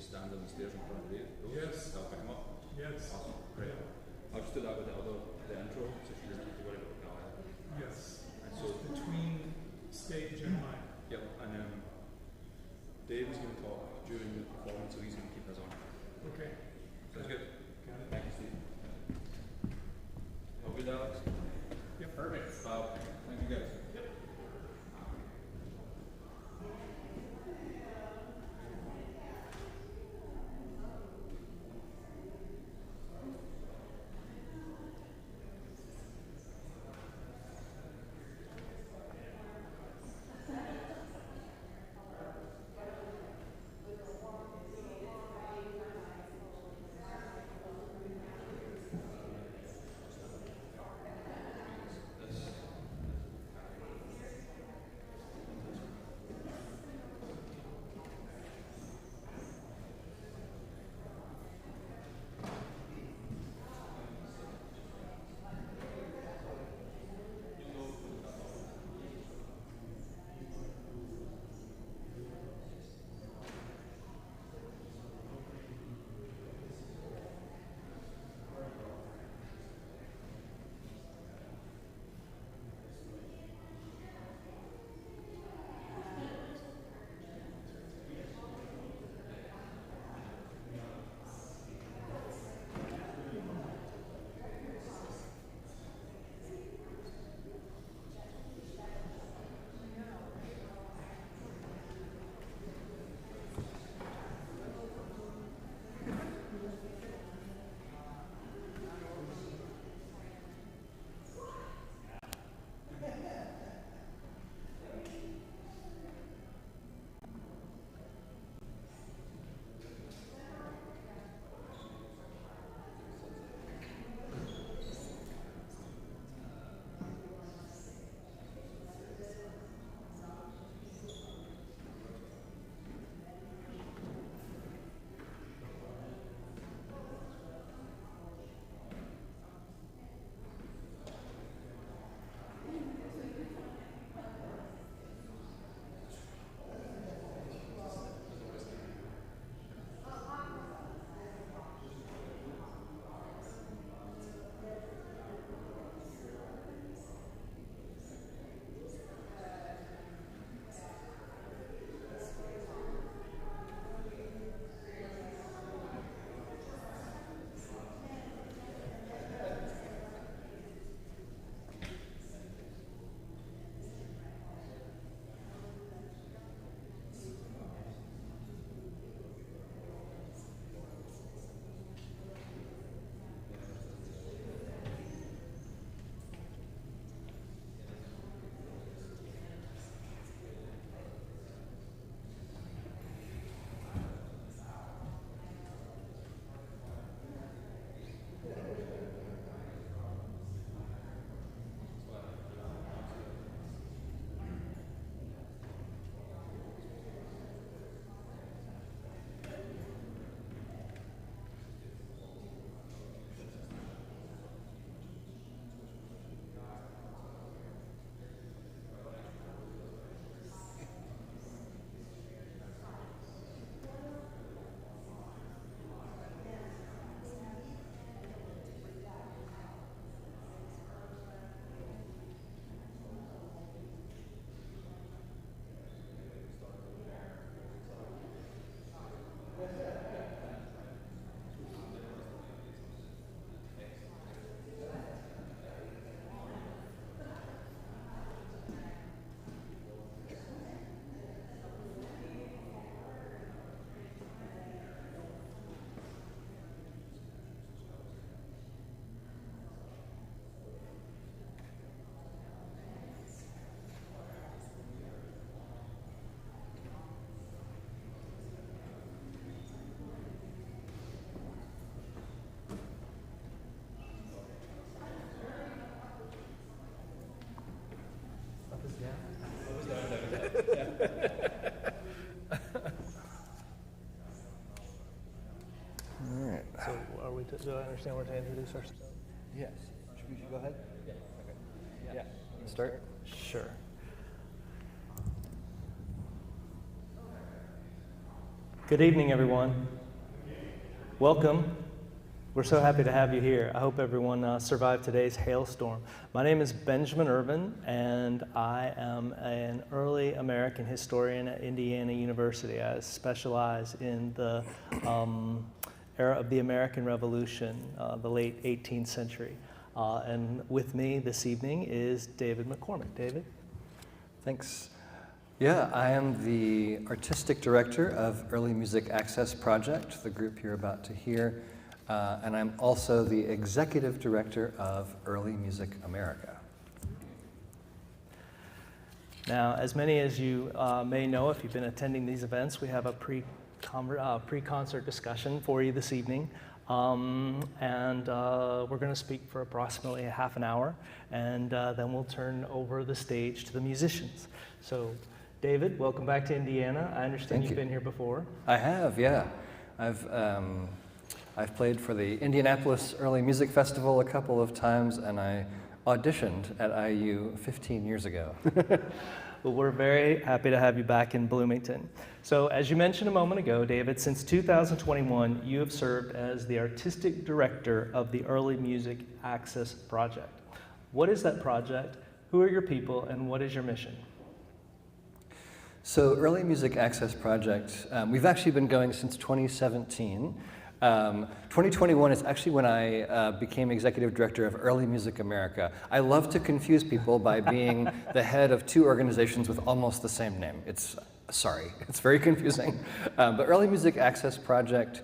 just stand on the stairs in front of Dave? Yes. I'll pick him up. Yes. Awesome. Great. I'll just do that with the intro, so she doesn't have to worry about the guy. Yes. And so, Between stage and mic. yep, and Dave is going to talk during the performance, so he's going to keep us on. Okay. Sounds good. Got it. Thank you, Steve. All good, Alex? Yep. Perfect. Wow. Thank you, guys. Yep. Alright. So are we, do I understand we're to introduce ourselves? Yes. Should we go ahead? Yeah. Okay. Yeah. Start? Sure. Good evening, everyone. Welcome. We're so happy to have you here. I hope everyone survived today's hailstorm. My name is Benjamin Irvin, and I am an early American historian at Indiana University. I specialize in the era of the American Revolution, the late 18th century. And with me this evening is David McCormick. David? Thanks. Yeah, I am the artistic director of Early Music Access Project, the group you're about to hear. And I'm also the executive director of Early Music America. Now, as many as you may know, if you've been attending these events, we have a pre-concert discussion for you this evening. And we're going to speak for approximately a half an hour, and then we'll turn over the stage to the musicians. So, David, welcome back to Indiana. I understand you've been here before. I have, yeah. I've played for the Indianapolis Early Music Festival a couple of times, and I auditioned at IU 15 years ago. Well, we're very happy to have you back in Bloomington. So, as you mentioned a moment ago, David, since 2021, you have served as the artistic director of the Early Music Access Project. What is that project? Who are your people, and what is your mission? So, Early Music Access Project, we've actually been going since 2017. 2021 is actually when I became executive director of Early Music America. I love to confuse people by being the head of two organizations with almost the same name. It's very confusing. But Early Music Access Project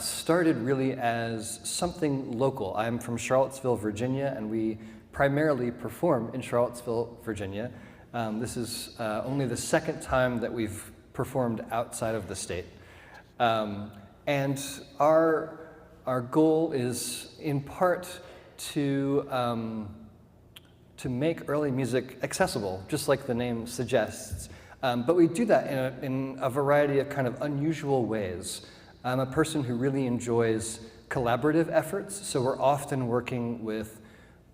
started really as something local. I'm from Charlottesville, Virginia, and we primarily perform in Charlottesville, Virginia. This is only the second time that we've performed outside of the state. And our goal is in part to make early music accessible, just like the name suggests. But we do that in a variety of kind of unusual ways. I'm a person who really enjoys collaborative efforts, so we're often working with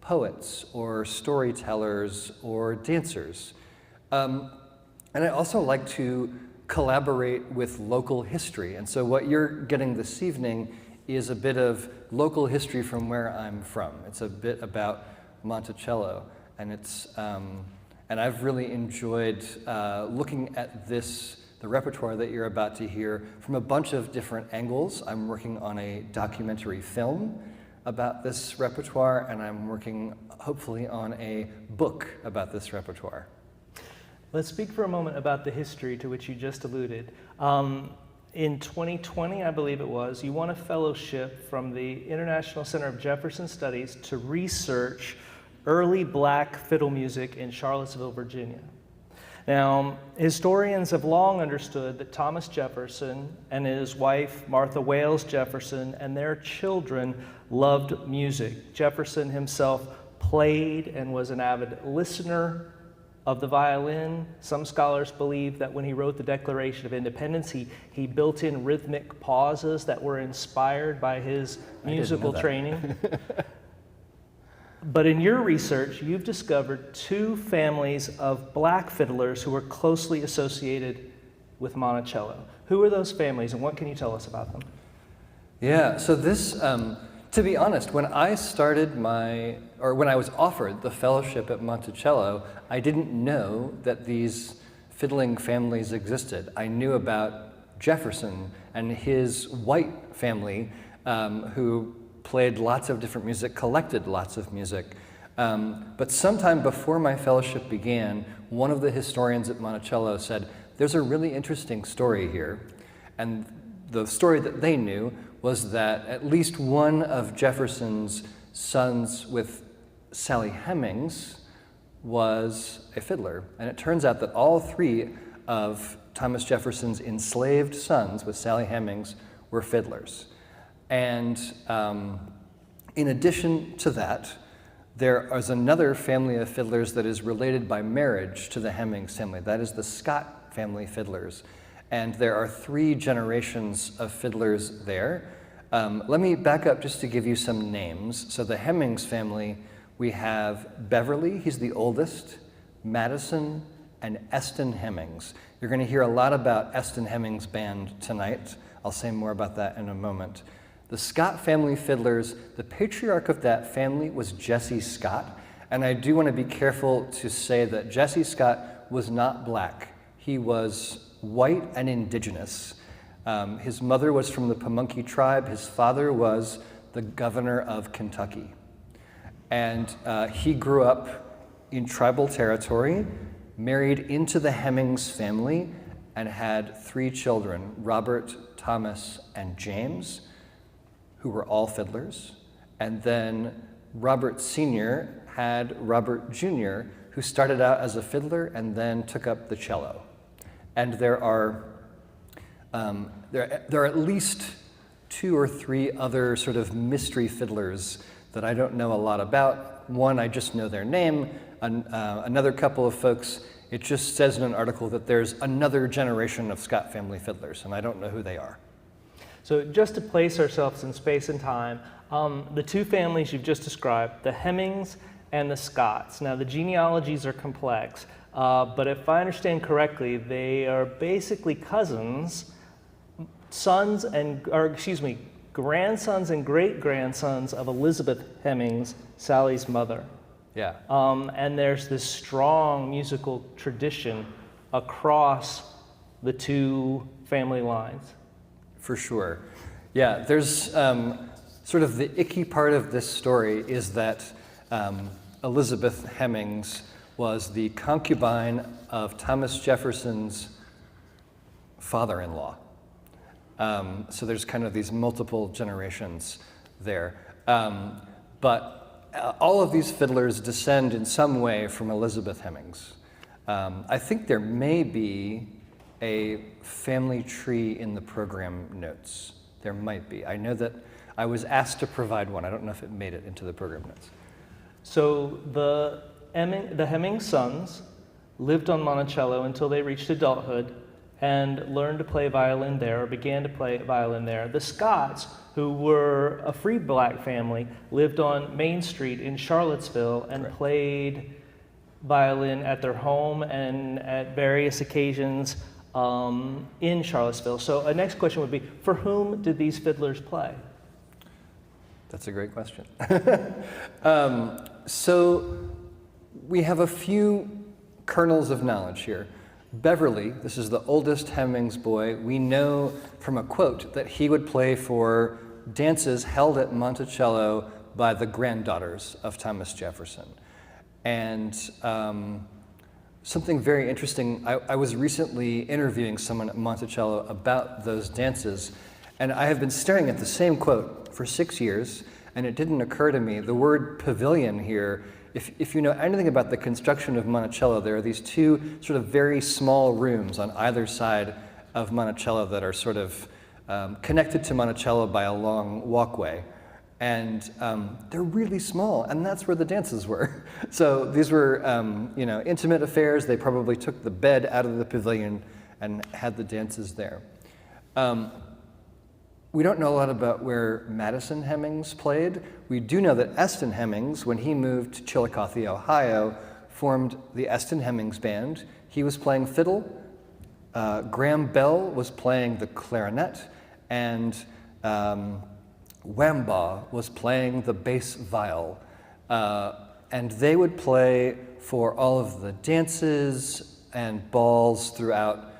poets or storytellers or dancers. And I also like to collaborate with local history. And so what you're getting this evening is a bit of local history from where I'm from. It's a bit about Monticello, and and I've really enjoyed looking at the repertoire that you're about to hear from a bunch of different angles. I'm working on a documentary film about this repertoire, and I'm working hopefully on a book about this repertoire. Let's speak for a moment about the history to which you just alluded. In 2020, I believe it was, you won a fellowship from the International Center of Jefferson Studies to research early black fiddle music in Charlottesville, Virginia. Now, historians have long understood that Thomas Jefferson and his wife, Martha Wales Jefferson, and their children loved music. Jefferson himself played and was an avid listener of the violin. Some scholars believe that when he wrote the Declaration of Independence, he built in rhythmic pauses that were inspired by his musical training. But in your research, you've discovered two families of black fiddlers who were closely associated with Monticello. Who are those families, and what can you tell us about them? Yeah, so this, to be honest, when I was offered the fellowship at Monticello, I didn't know that these fiddling families existed. I knew about Jefferson and his white family, who played lots of different music, collected lots of music. But sometime before my fellowship began, one of the historians at Monticello said, there's a really interesting story here. And the story that they knew was that at least one of Jefferson's sons with Sally Hemings was a fiddler. And it turns out that all three of Thomas Jefferson's enslaved sons with Sally Hemings were fiddlers. And in addition to that, there is another family of fiddlers that is related by marriage to the Hemings family. That is the Scott family fiddlers. And there are 3 generations of fiddlers there. Let me back up just to give you some names. So the Hemings family, we have Beverly, he's the oldest, Madison, and Eston Hemmings. You're going to hear a lot about Eston Hemmings' band tonight. I'll say more about that in a moment. The Scott family fiddlers, the patriarch of that family was Jesse Scott, and I do want to be careful to say that Jesse Scott was not black. He was white and indigenous. His mother was from the Pamunkey tribe. His father was the governor of Kentucky. And he grew up in tribal territory, married into the Hemmings family, and had 3 children, Robert, Thomas, and James, who were all fiddlers. And then Robert Sr. had Robert Jr., who started out as a fiddler and then took up the cello. And there are at least 2 or 3 other sort of mystery fiddlers that I don't know a lot about. One, I just know their name. Another couple of folks, it just says in an article that there's another generation of Scott family fiddlers, and I don't know who they are. So just to place ourselves in space and time, the 2 families you've just described, the Hemmings and the Scotts. Now the genealogies are complex, but if I understand correctly, they are basically cousins, grandsons and great-grandsons of Elizabeth Hemmings, Sally's mother. Yeah. And there's this strong musical tradition across the 2 family lines. For sure. Yeah, there's sort of the icky part of this story is that Elizabeth Hemmings was the concubine of Thomas Jefferson's father-in-law. So there's kind of these multiple generations there. But all of these fiddlers descend in some way from Elizabeth Hemmings. I think there may be a family tree in the program notes. There might be. I know that I was asked to provide one. I don't know if it made it into the program notes. So the Hemmings sons lived on Monticello until they reached adulthood and learned to play violin there, or began to play violin there. The Scotts, who were a free black family, lived on Main Street in Charlottesville and Correct. played violin at their home and at various occasions in Charlottesville. So a next question would be, for whom did these fiddlers play? That's a great question. So we have a few kernels of knowledge here. Beverly, this is the oldest Hemmings boy, we know from a quote that he would play for dances held at Monticello by the granddaughters of Thomas Jefferson. And something very interesting, I was recently interviewing someone at Monticello about those dances, and I have been staring at the same quote for 6 years, and it didn't occur to me. The word pavilion here, if you know anything about the construction of Monticello, there are these 2 sort of very small rooms on either side of Monticello that are sort of connected to Monticello by a long walkway. And they're really small, and that's where the dances were. So these were, intimate affairs. They probably took the bed out of the pavilion and had the dances there. We don't know a lot about where Madison Hemmings played. We do know that Eston Hemmings, when he moved to Chillicothe, Ohio, formed the Eston Hemmings Band. He was playing fiddle. Graham Bell was playing the clarinet, and Wambaugh was playing the bass viol. And they would play for all of the dances and balls throughout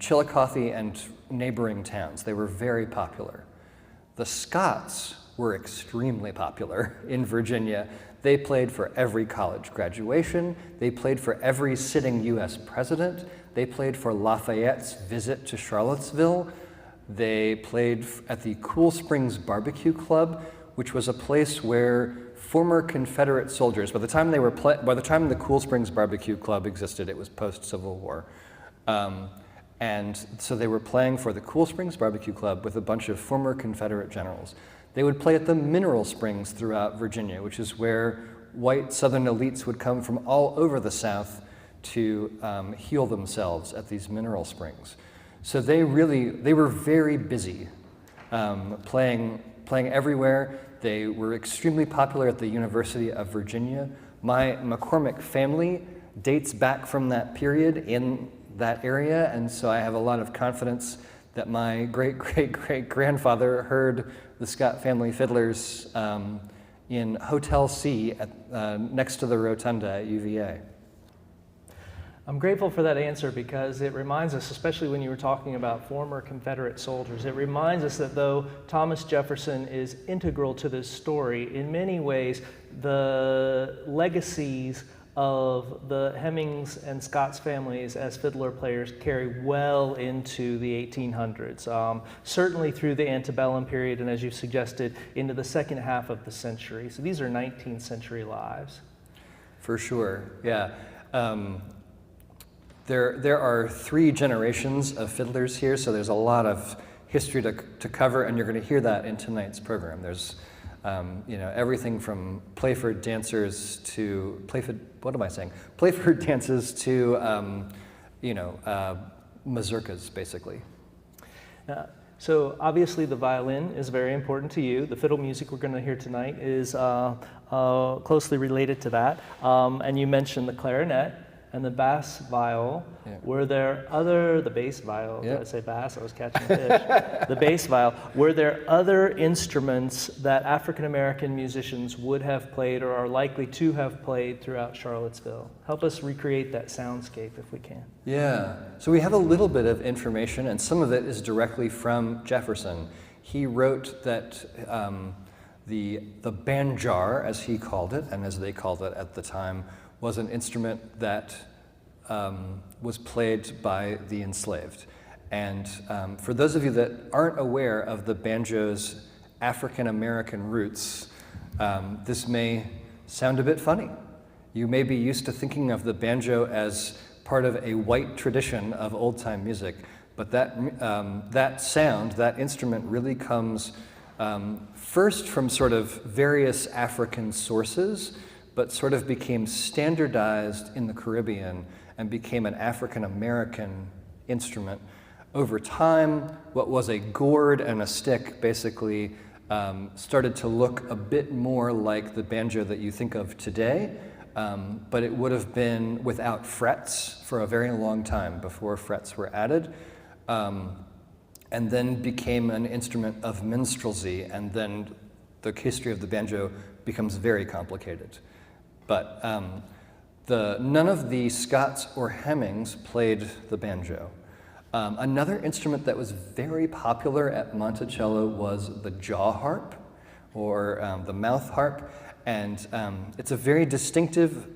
Chillicothe and neighboring towns. They were very popular. The Scotts were extremely popular in Virginia. They played for every college graduation. They played for every sitting US president. They played for Lafayette's visit to Charlottesville. They played at the Cool Springs Barbecue Club, which was a place where former Confederate soldiers, by the time the Cool Springs Barbecue Club existed, it was post-Civil War. And so they were playing for the Cool Springs Barbecue Club with a bunch of former Confederate generals. They would play at the mineral springs throughout Virginia, which is where white Southern elites would come from all over the South to heal themselves at these mineral springs. So they were very busy playing everywhere. They were extremely popular at the University of Virginia. My McCormick family dates back from that period in that area, and so I have a lot of confidence that my great-great-great-grandfather heard the Scott family fiddlers in Hotel C next to the rotunda at UVA. I'm grateful for that answer because it reminds us, especially when you were talking about former Confederate soldiers, it reminds us that though Thomas Jefferson is integral to this story, in many ways the legacies of the Hemmings and Scott's families as fiddler players carry well into the 1800s, certainly through the antebellum period, and as you suggested, into the second half of the century. So these are 19th century lives. For sure, yeah. There are 3 generations of fiddlers here, so there's a lot of history to cover, and you're going to hear that in tonight's program. There's everything from Playford dancers to Playford dances to mazurkas, basically. So obviously the violin is very important to you. The fiddle music we're going to hear tonight is closely related to that. And you mentioned the clarinet and the bass viol. Yeah. Were there the bass viol, yeah. Did I say bass? I was catching a fish. The bass viol. Were there other instruments that African-American musicians would have played or are likely to have played throughout Charlottesville? Help us recreate that soundscape if we can. Yeah, so we have a little bit of information, and some of it is directly from Jefferson. He wrote that the banjar, as he called it, and as they called it at the time, was an instrument that was played by the enslaved. And for those of you that aren't aware of the banjo's African-American roots, this may sound a bit funny. You may be used to thinking of the banjo as part of a white tradition of old-time music, but that sound, that instrument really comes first from sort of various African sources, but sort of became standardized in the Caribbean and became an African-American instrument. Over time, what was a gourd and a stick basically started to look a bit more like the banjo that you think of today, but it would have been without frets for a very long time before frets were added, and then became an instrument of minstrelsy, and then the history of the banjo becomes very complicated. But none of the Scotts or Hemmings played the banjo. Another instrument that was very popular at Monticello was the jaw harp, or the mouth harp, and it's a very distinctive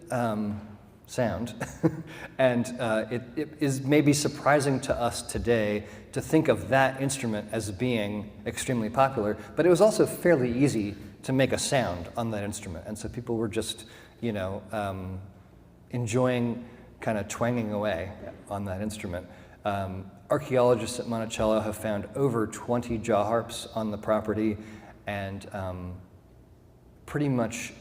sound, and it is maybe surprising to us today to think of that instrument as being extremely popular, but it was also fairly easy to make a sound on that instrument, and so people were just enjoying kind of twanging away on that instrument. Archaeologists at Monticello have found over 20 jaw harps on the property, and pretty much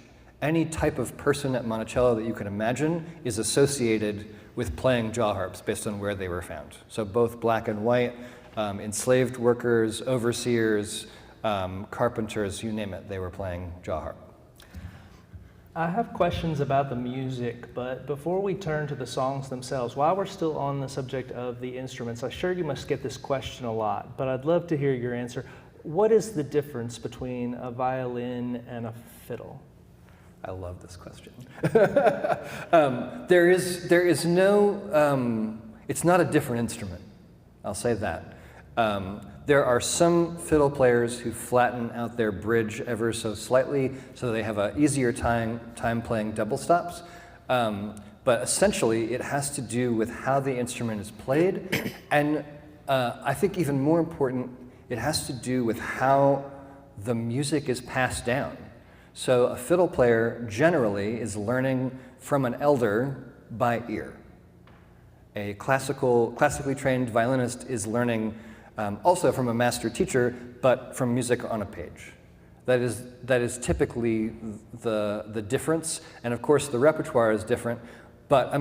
any type of person at Monticello that you can imagine is associated with playing jaw harps based on where they were found. So both black and white, enslaved workers, overseers, carpenters, you name it, they were playing jaw harp. I have questions about the music, but before we turn to the songs themselves, while we're still on the subject of the instruments, I'm sure you must get this question a lot, but I'd love to hear your answer. What is the difference between a violin and a fiddle? I love this question. There is no, it's not a different instrument, I'll say that. There are some fiddle players who flatten out their bridge ever so slightly so they have an easier time playing double stops. But essentially, it has to do with how the instrument is played. And I think even more important, it has to do with how the music is passed down. So a fiddle player generally is learning from an elder by ear. A classically trained violinist is learning also from a master teacher, but from music on a page. That is typically the difference, and of course the repertoire is different, but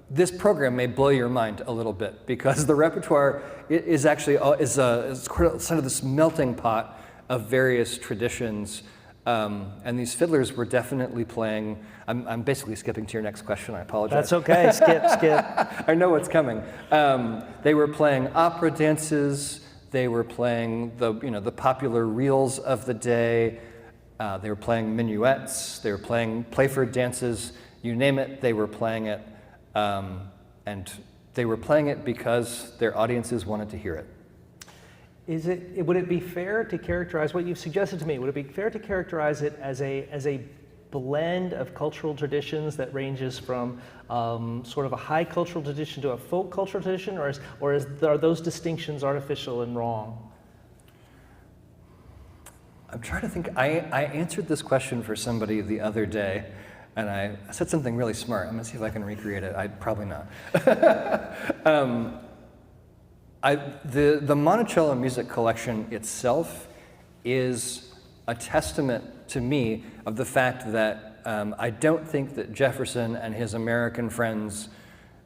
this program may blow your mind a little bit, because the repertoire is actually is sort of this melting pot of various traditions And these fiddlers were definitely playing. I'm basically skipping to your next question. I apologize. That's okay. Skip. I know what's coming. They were playing opera dances. They were playing the popular reels of the day. They were playing minuets. They were playing Playford dances. You name it, they were playing it. And they were playing it because their audiences wanted to hear it. Would it be fair to characterize what you've suggested to me? Would it be fair to characterize it as a blend of cultural traditions that ranges from sort of a high cultural tradition to a folk cultural tradition, or are those distinctions artificial and wrong? I'm trying to think. I answered this question for somebody the other day, and I said something really smart. I'm gonna see if I can recreate it. Probably not. The Monticello Music Collection itself is a testament to me of the fact that I don't think that Jefferson and his American friends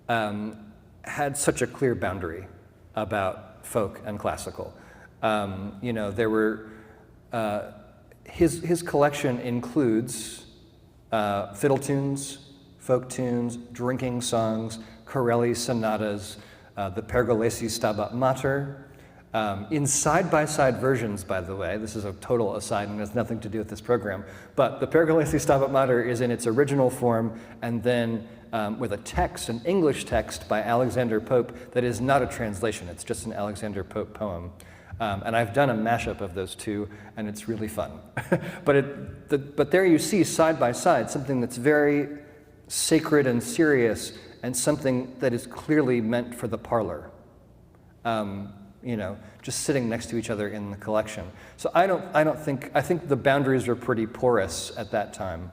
had such a clear boundary about folk and classical. There were his collection includes fiddle tunes, folk tunes, drinking songs, Corelli sonatas, the Pergolesi Stabat Mater, in side-by-side versions, by the way. This is a total aside and has nothing to do with this program, but the Pergolesi Stabat Mater is in its original form, and then with a text, an English text by Alexander Pope that is not a translation, it's just an Alexander Pope poem. And I've done a mashup of those two, and it's really fun. But there you see, side by side, something that's very sacred and serious, and something that is clearly meant for the parlor. Just sitting next to each other in the collection. So I think the boundaries were pretty porous at that time.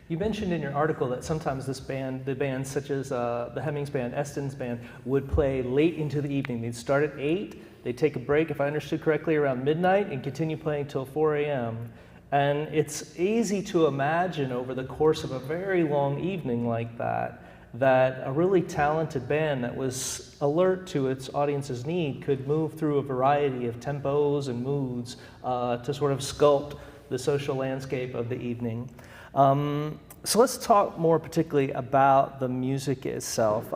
You mentioned in your article that sometimes the bands such as the Hemmings Band, Eston's band, would play late into the evening. They'd start at 8, they'd take a break, if I understood correctly, around midnight, and continue playing till 4 a.m. And it's easy to imagine over the course of a very long evening like that a really talented band that was alert to its audience's need could move through a variety of tempos and moods to sort of sculpt the social landscape of the evening. So let's talk more particularly about the music itself.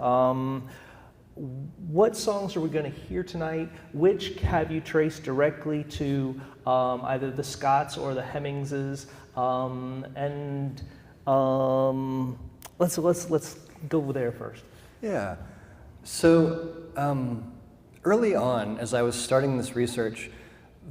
What songs are we going to hear tonight? Which have you traced directly to either the Scotts or the Hemmingses? Let's go there first. Yeah. So early on, as I was starting this research,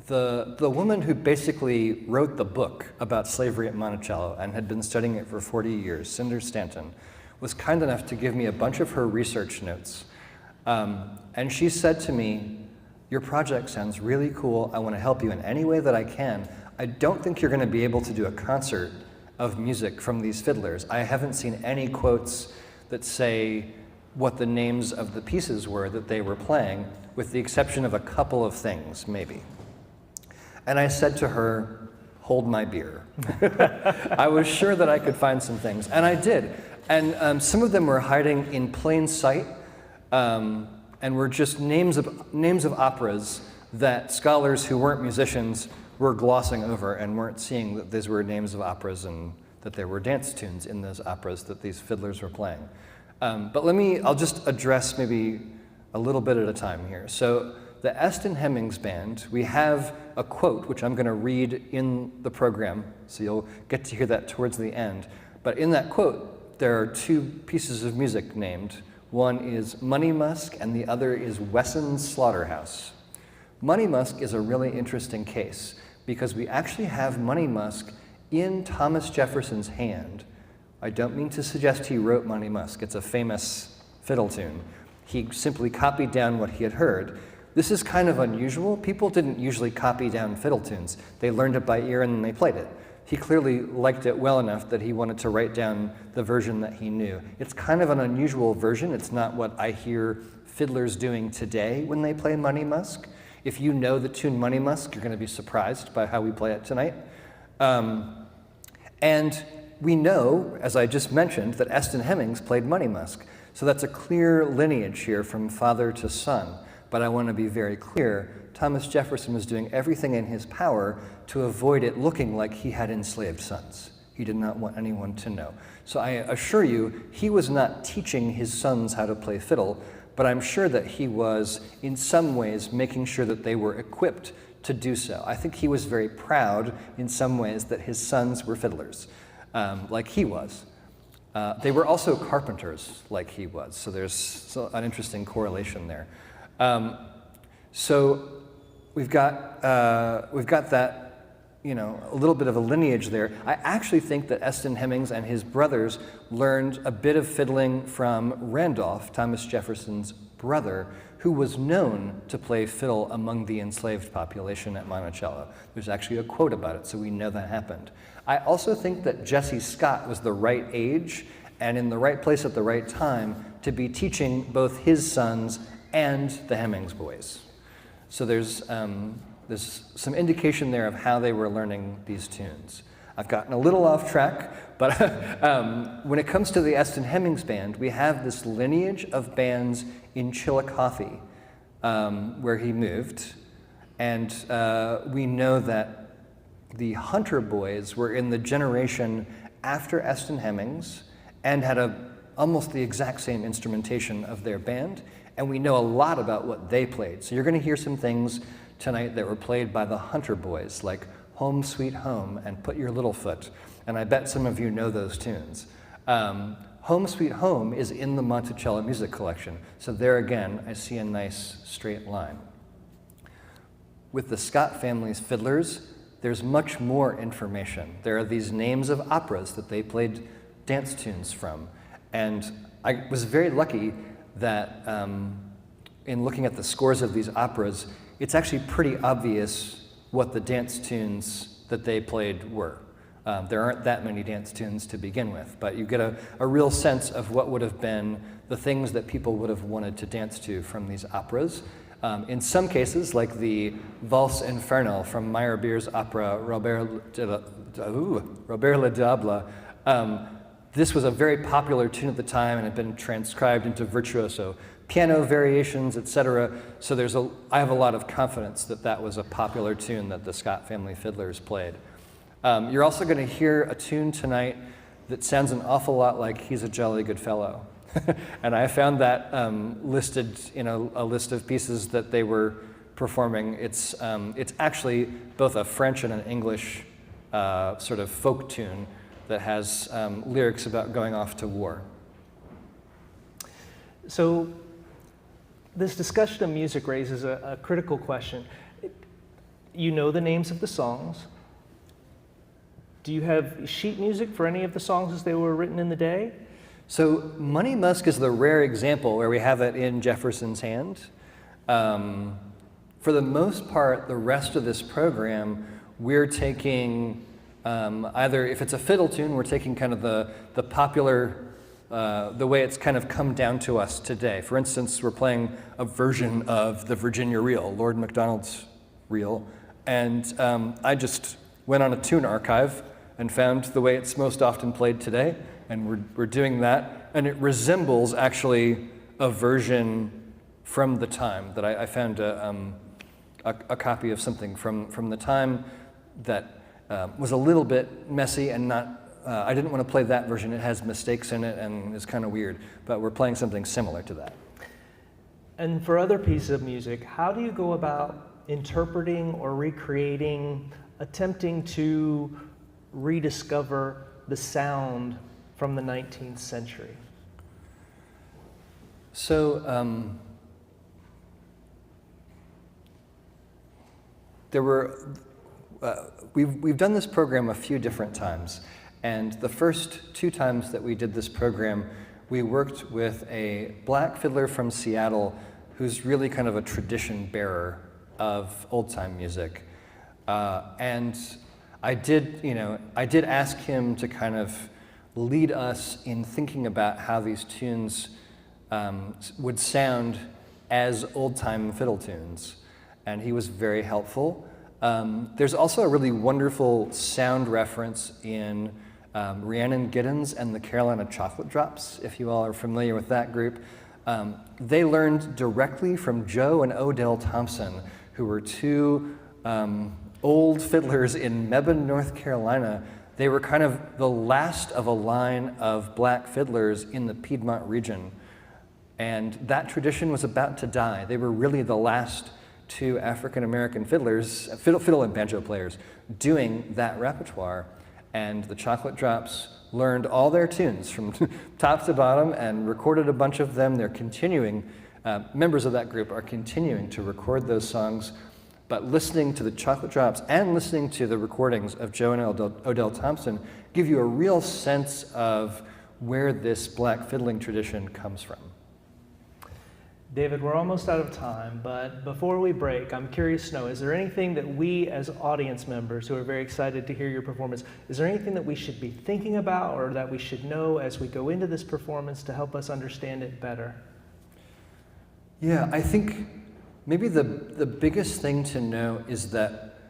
the woman who basically wrote the book about slavery at Monticello and had been studying it for 40 years, Cinder Stanton, was kind enough to give me a bunch of her research notes. And she said to me, "Your project sounds really cool. I want to help you in any way that I can. I don't think you're going to be able to do a concert of music from these fiddlers. I haven't seen any quotes that say what the names of the pieces were that they were playing, with the exception of a couple of things, maybe." And I said to her, "Hold my beer." I was sure that I could find some things, and I did. And some of them were hiding in plain sight, and were just names of operas that scholars who weren't musicians were glossing over and weren't seeing that these were names of operas and that there were dance tunes in those operas that these fiddlers were playing. But I'll just address maybe a little bit at a time here. So the Eston Hemmings Band, we have a quote, which I'm going to read in the program, so you'll get to hear that towards the end. But in that quote, there are two pieces of music named. One is Money Musk, and the other is Wesson's Slaughterhouse. Money Musk is a really interesting case, because we actually have Money Musk in Thomas Jefferson's hand. I don't mean to suggest he wrote Money Musk. It's a famous fiddle tune. He simply copied down what he had heard. This is kind of unusual. People didn't usually copy down fiddle tunes. They learned it by ear and then they played it. He clearly liked it well enough that he wanted to write down the version that he knew. It's kind of an unusual version. It's not what I hear fiddlers doing today when they play Money Musk. If you know the tune Money Musk, you're going to be surprised by how we play it tonight. And we know, as I just mentioned, that Eston Hemmings played Money Musk. So that's a clear lineage here from father to son. But I want to be very clear, Thomas Jefferson was doing everything in his power to avoid it looking like he had enslaved sons. He did not want anyone to know. So I assure you, he was not teaching his sons how to play fiddle, but I'm sure that he was, in some ways, making sure that they were equipped to do so. I think he was very proud, in some ways, that his sons were fiddlers, like he was. They were also carpenters, like he was, so there's an interesting correlation there. So we've got that, you know, a little bit of a lineage there. I actually think that Eston Hemmings and his brothers learned a bit of fiddling from Randolph, Thomas Jefferson's brother, who was known to play fiddle among the enslaved population at Monticello. There's actually a quote about it, so we know that happened. I also think that Jesse Scott was the right age and in the right place at the right time to be teaching both his sons and the Hemmings boys. So there's some indication there of how they were learning these tunes. I've gotten a little off track, but when it comes to the Eston Hemmings Band, we have this lineage of bands in Chillicothe, where he moved, and we know that the Hunter boys were in the generation after Eston Hemmings and had almost the exact same instrumentation of their band, and we know a lot about what they played. So you're going to hear some things tonight that were played by the Hunter boys, like Home Sweet Home and Put Your Little Foot, and I bet some of you know those tunes. Home Sweet Home is in the Monticello Music Collection, so there again I see a nice straight line. With the Scott family's fiddlers, there's much more information. There are these names of operas that they played dance tunes from, and I was very lucky that in looking at the scores of these operas, it's actually pretty obvious what the dance tunes that they played were. There aren't that many dance tunes to begin with, but you get a real sense of what would have been the things that people would have wanted to dance to from these operas. In some cases, like the Valse Infernal from Meyerbeer's opera Robert Le Diable, this was a very popular tune at the time and had been transcribed into virtuoso piano variations, etc. So I have a lot of confidence that that was a popular tune that the Scott family fiddlers played. You're also going to hear a tune tonight that sounds an awful lot like He's a Jolly Good Fellow. And I found that listed in a list of pieces that they were performing. It's actually both a French and an English sort of folk tune that has lyrics about going off to war. So this discussion of music raises a critical question. You know the names of the songs. Do you have sheet music for any of the songs as they were written in the day? So Money Musk is the rare example where we have it in Jefferson's hand. For the most part, the rest of this program, we're taking either, if it's a fiddle tune, we're taking kind of the popular, the way it's kind of come down to us today. For instance, we're playing a version of the Virginia Reel, Lord MacDonald's reel, and I just went on a tune archive and found the way it's most often played today, and we're doing that, and it resembles actually a version from the time that I found a copy of something from the time that was a little bit messy and not. I didn't want to play that version. It has mistakes in it and is kind of weird, but we're playing something similar to that. And for other pieces of music, how do you go about interpreting or recreating, attempting to rediscover the sound from the 19th century? So there were, we've done this program a few different times, and the first two times that we did this program, we worked with a black fiddler from Seattle who's really kind of a tradition bearer of old-time music. And I did ask him to kind of lead us in thinking about how these tunes would sound as old-time fiddle tunes, and he was very helpful. There's also a really wonderful sound reference in Rhiannon Giddens and the Carolina Chocolate Drops, if you all are familiar with that group. They learned directly from Joe and Odell Thompson, who were two old fiddlers in Mebane, North Carolina. They were kind of the last of a line of black fiddlers in the Piedmont region. And that tradition was about to die. They were really the last two African-American fiddlers, fiddle and banjo players, doing that repertoire. And the Chocolate Drops learned all their tunes from top to bottom and recorded a bunch of them. They're continuing, members of that group are continuing to record those songs. But listening to the Chocolate Drops and listening to the recordings of Joe and Odell Thompson give you a real sense of where this black fiddling tradition comes from. David, we're almost out of time, but before we break, I'm curious to know, is there anything that we as audience members who are very excited to hear your performance, is there anything that we should be thinking about or that we should know as we go into this performance to help us understand it better? Yeah, I think maybe the biggest thing to know is that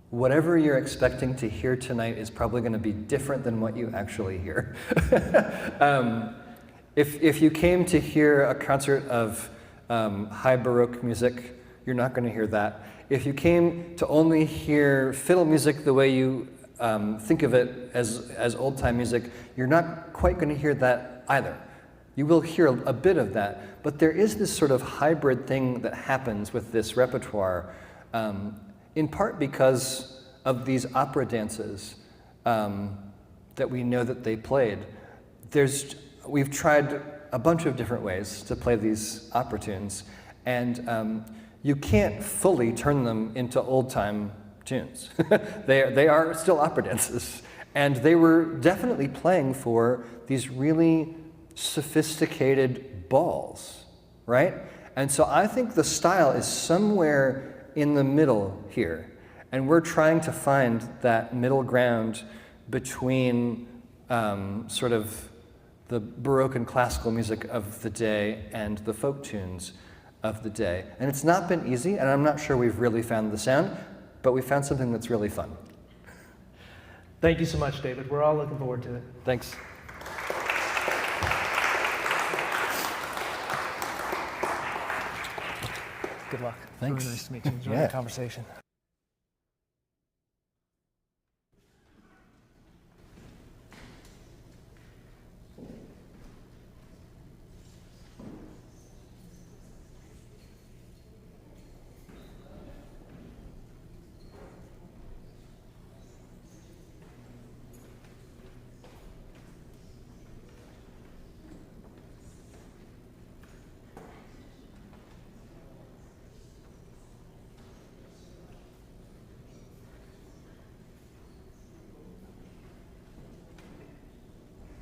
whatever you're expecting to hear tonight is probably going to be different than what you actually hear. If you came to hear a concert of high Baroque music, you're not going to hear that. If you came to only hear fiddle music the way you think of it as old-time music, you're not quite going to hear that either. You will hear a bit of that, but there is this sort of hybrid thing that happens with this repertoire, in part because of these opera dances that we know that they played. We've tried a bunch of different ways to play these opera tunes, and you can't fully turn them into old-time tunes. They are still opera dances, and they were definitely playing for these really sophisticated balls, right? And so I think the style is somewhere in the middle here, and we're trying to find that middle ground between sort of the Baroque and classical music of the day and the folk tunes of the day. And it's not been easy, and I'm not sure we've really found the sound, but we found something that's really fun. Thank you so much, David. We're all looking forward to it. Thanks. Good luck. Thanks. Really nice to meet you. Enjoy Yeah. the conversation.